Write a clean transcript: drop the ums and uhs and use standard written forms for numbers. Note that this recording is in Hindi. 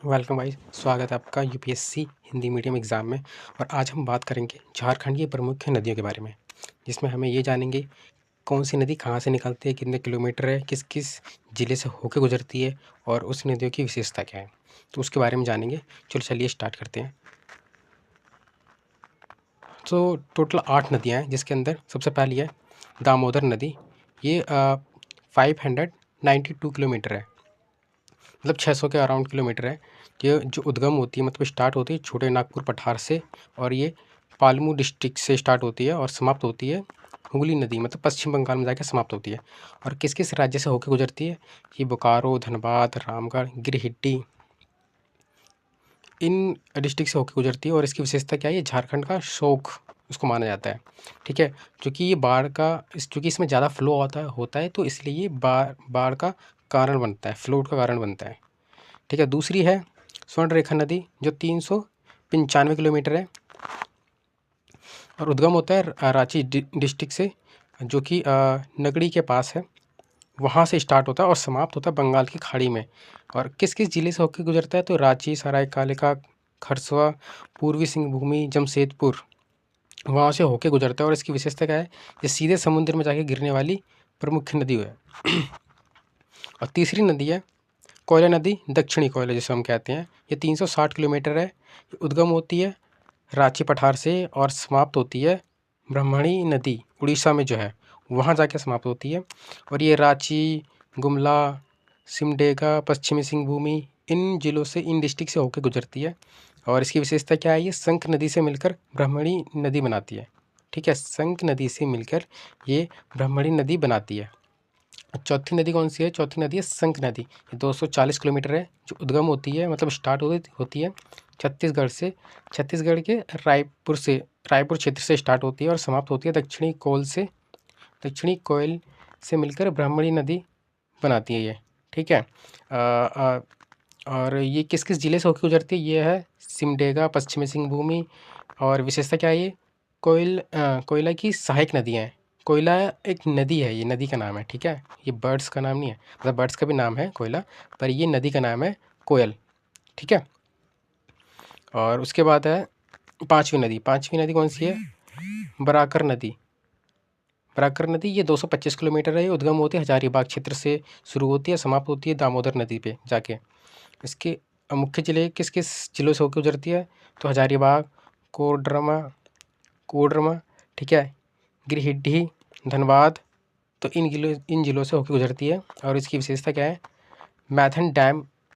वेलकम भाई, स्वागत है आपका यूपीएससी हिंदी मीडियम एग्ज़ाम में। और आज हम बात करेंगे झारखंड की प्रमुख नदियों के बारे में, जिसमें हमें ये जानेंगे कौन सी नदी कहाँ से निकलती है, कितने किलोमीटर है, किस किस ज़िले से होकर गुजरती है और उस नदियों की विशेषता क्या है, तो उसके बारे में जानेंगे। चलिए स्टार्ट करते हैं। तो टोटल 8 नदियाँ हैं, जिसके अंदर सबसे पहली है दामोदर नदी। ये 592 किलोमीटर है, मतलब 600 के अराउंड किलोमीटर है। ये जो उद्गम होती है, मतलब स्टार्ट होती है छोटे नागपुर पठार से, और ये पालमू डिस्ट्रिक्ट से स्टार्ट होती है और समाप्त होती है हुगली नदी, मतलब पश्चिम बंगाल में जाकर समाप्त होती है। और किस किस राज्य से होकर गुजरती है? ये बोकारो, धनबाद, रामगढ़, गिरिडीह, इन डिस्ट्रिक्ट से होकर गुजरती है। और इसकी विशेषता क्या है? ये झारखंड का शोक उसको माना जाता है, ठीक है। क्योंकि ये चूँकि इसमें ज़्यादा फ्लो होता है, तो इसलिए ये बाढ़ का कारण बनता है, फ्लड का कारण बनता है, ठीक है। दूसरी है स्वर्णरेखा नदी, जो 395 किलोमीटर है और उद्गम होता है रांची डिस्ट्रिक्ट से, जो कि नगड़ी के पास है। वहाँ से स्टार्ट होता है और समाप्त होता है बंगाल की खाड़ी में। और किस किस ज़िले से होकर गुजरता है? तो रांची, सरायकेला, खरसवा, पूर्वी सिंहभूम, जमशेदपुर, वहाँ से होके गुजरता है। और इसकी विशेषता क्या है? ये सीधे समुद्र में जाके गिरने वाली प्रमुख नदी है। और तीसरी नदी है कोयला नदी, दक्षिणी कोयला जिसे हम कहते हैं। ये 360 किलोमीटर है। उद्गम होती है रांची पठार से और समाप्त होती है ब्रह्मणी नदी, उड़ीसा में जो है, वहाँ जाके समाप्त होती है। और ये रांची, गुमला, सिमडेगा, पश्चिमी सिंहभूम, इन जिलों से, इन डिस्ट्रिक्ट से होकर गुजरती है। और इसकी विशेषता क्या है? ये शंख नदी से मिलकर ब्रह्मणी नदी बनाती है, ठीक है। शंख नदी से मिलकर ये ब्रह्मणी नदी बनाती है। चौथी नदी कौन सी है? चौथी नदी है शंख नदी। ये 240 किलोमीटर है, जो उद्गम होती है, मतलब स्टार्ट होती है छत्तीसगढ़ से। छत्तीसगढ़ के रायपुर क्षेत्र से स्टार्ट होती है और समाप्त होती है दक्षिणी कोयल से मिलकर ब्राह्मणी नदी बनाती है ये, ठीक है। और ये किस किस ज़िले से होकर गुजरती है? ये है सिमडेगा, पश्चिमी सिंहभूम। और विशेषता क्या है? ये कोयला की सहायक नदियाँ हैं। कोयला एक नदी है, ये नदी का नाम है, ठीक है। ये बर्ड्स का नाम नहीं है, मतलब बर्ड्स का भी नाम है कोयला, पर ये नदी का नाम है कोयल, ठीक है। और उसके बाद है पाँचवीं नदी कौन सी है? बराकर नदी। बराकर नदी ये 225 किलोमीटर है। ये उद्गम होती है हजारीबाग क्षेत्र से, शुरू होती है, समाप्त होती है दामोदर नदी पे जाके। इसके मुख्य ज़िले किस किस ज़िलों से होकर गुजरती है? तो हजारीबाग, कोडरमा, ठीक है, गिरिडीह, धनबाद, तो इन ज़िलों से होकर गुजरती है। और इसकी विशेषता क्या है? मैथन डैम